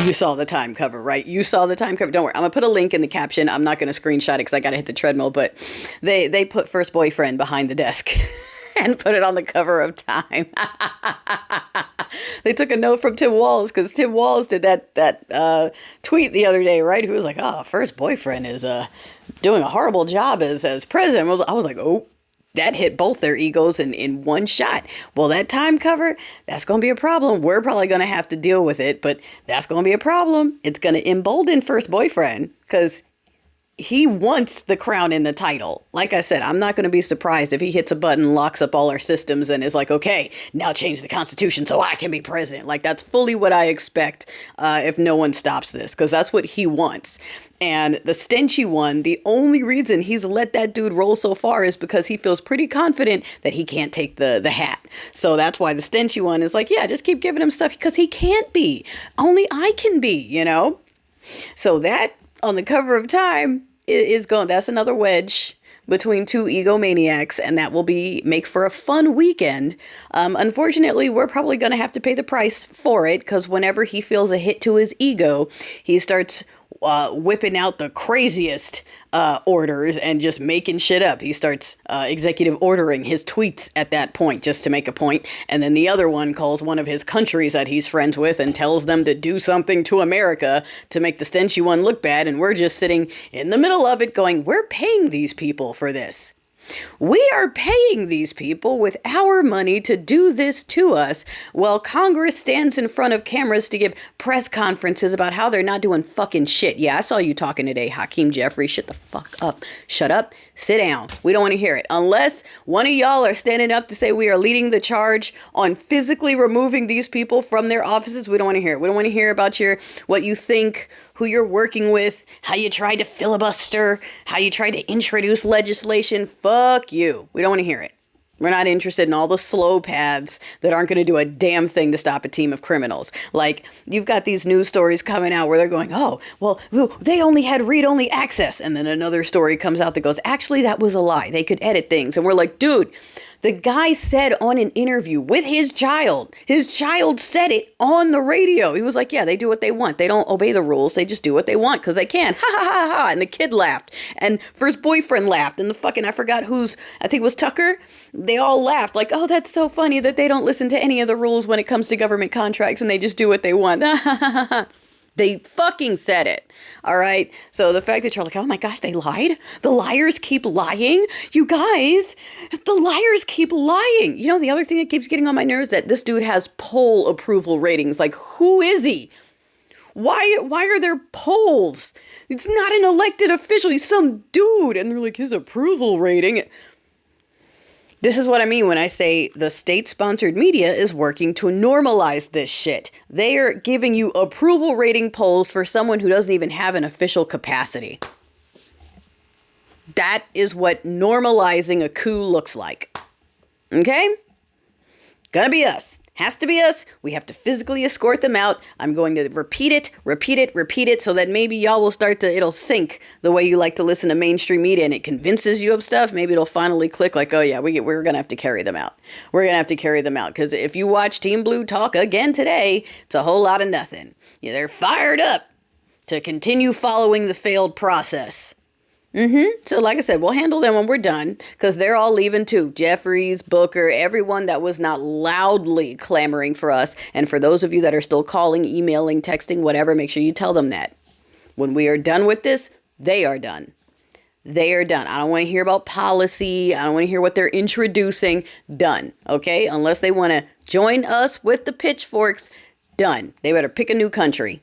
You saw the time cover, right? You saw the time cover. Don't worry. I'm going to put a link in the caption. I'm not going to screenshot it because I got to hit the treadmill. But they put first boyfriend behind the desk and put it on the cover of Time. They took a note from Tim Walz because Tim Walz did that tweet the other day, right? Who was like, oh, first boyfriend is doing a horrible job as president. I was like, oh. That hit both their egos in one shot. Well, that Time cover, that's going to be a problem. We're probably going to have to deal with it, but that's going to be a problem. It's going to embolden first boyfriend because he wants the crown and the title. Like I said, I'm not going to be surprised if he hits a button, locks up all our systems, and is like, okay, now change the Constitution so I can be president. Like, that's fully what I expect if no one stops this, because that's what he wants. And the Stenchy one, the only reason he's let that dude roll so far is because he feels pretty confident that he can't take the hat. So that's why the Stenchy one is like, yeah, just keep giving him stuff because he can't be. Only I can be, you know? So that on the cover of Time is going, that's another wedge between two egomaniacs, and that will make for a fun weekend. Unfortunately, we're probably going to have to pay the price for it, because whenever he feels a hit to his ego, he starts whipping out the craziest orders and just making shit up. He starts executive ordering his tweets at that point just to make a point. And then the other one calls one of his countries that he's friends with and tells them to do something to America to make the Stenchy one look bad. And we're just sitting in the middle of it going, we're paying these people for this. We are paying these people with our money to do this to us, while Congress stands in front of cameras to give press conferences about how they're not doing fucking shit. Yeah, I saw you talking today, Hakeem Jeffrey. Shut the fuck up. Shut up. Sit down. We don't want to hear it. Unless one of y'all are standing up to say we are leading the charge on physically removing these people from their offices, we don't want to hear it. We don't want to hear about what you think, who you're working with, how you tried to filibuster, how you tried to introduce legislation. Fuck you. We don't want to hear it. We're not interested in all the slow paths that aren't going to do a damn thing to stop a team of criminals. Like, you've got these news stories coming out where they're going, oh, well, they only had read-only access. And then another story comes out that goes, actually, that was a lie. They could edit things. And we're like, dude, the guy said on an interview with his child said it on the radio. He was like, yeah, they do what they want. They don't obey the rules. They just do what they want because they can. Ha ha ha ha. And the kid laughed. And first boyfriend laughed. And I forgot I think it was Tucker. They all laughed like, oh, that's so funny that they don't listen to any of the rules when it comes to government contracts and they just do what they want. They fucking said it. All right. So the fact that you're like, oh my gosh, they lied. The liars keep lying. You guys, the liars keep lying. You know, the other thing that keeps getting on my nerves is that this dude has poll approval ratings. Like, who is he? Why are there polls? It's not an elected official. He's some dude. And they're like, his approval rating. This is what I mean when I say the state-sponsored media is working to normalize this shit. They are giving you approval rating polls for someone who doesn't even have an official capacity. That is what normalizing a coup looks like. Okay? Gonna be us. Has to be us. We have to physically escort them out. I'm going to repeat it so that maybe y'all will it'll sink the way you like to listen to mainstream media and it convinces you of stuff. Maybe it'll finally click like, oh yeah, we're going to have to carry them out. We're going to have to carry them out because if you watch Team Blue talk again today, it's a whole lot of nothing. Yeah, they're fired up to continue following the failed process. So like I said, we'll handle them when we're done because they're all leaving too. Jeffries, Booker, everyone that was not loudly clamoring for us. And for those of you that are still calling, emailing, texting, whatever, make sure you tell them that. When we are done with this, they are done. They are done. I don't want to hear about policy. I don't want to hear what they're introducing. Done. Okay? Unless they want to join us with the pitchforks. Done. They better pick a new country.